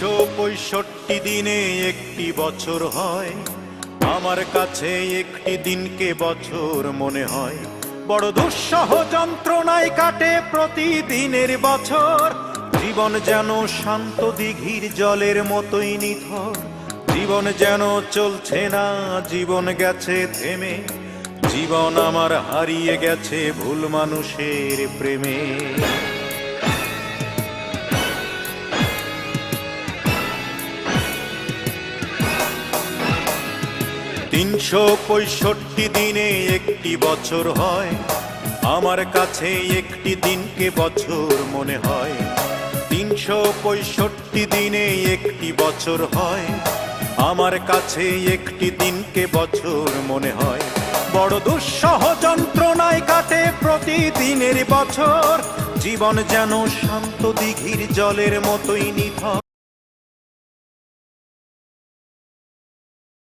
৩৬৫ দিনে একটি বছর হয়, আমার কাছে একটি দিনকে বছর মনে হয়। বড় দুঃসহ যন্ত্রণায় কাটে প্রতিদিনের বছর, জীবন যেন শান্ত দিঘির জলের মতোই নিথর। জীবন যেন চলছে না, জীবন গেছে থেমে, জীবন আমার হারিয়ে গেছে ভুল মানুষের প্রেমে। ৩৬৫ দিনে একটি বছর হয়, আমার কাছে একটি দিনকে বছর মনে হয়। ৩৬৫ দিনে একটি বছর হয়, আমার কাছে একটি দিনকে বছর মনে হয়। বড় দুঃসহ যন্ত্রণায় কাটে প্রতিদিনের বছর, জীবন যেন শান্ত দিঘির জলের মতোই নিথর।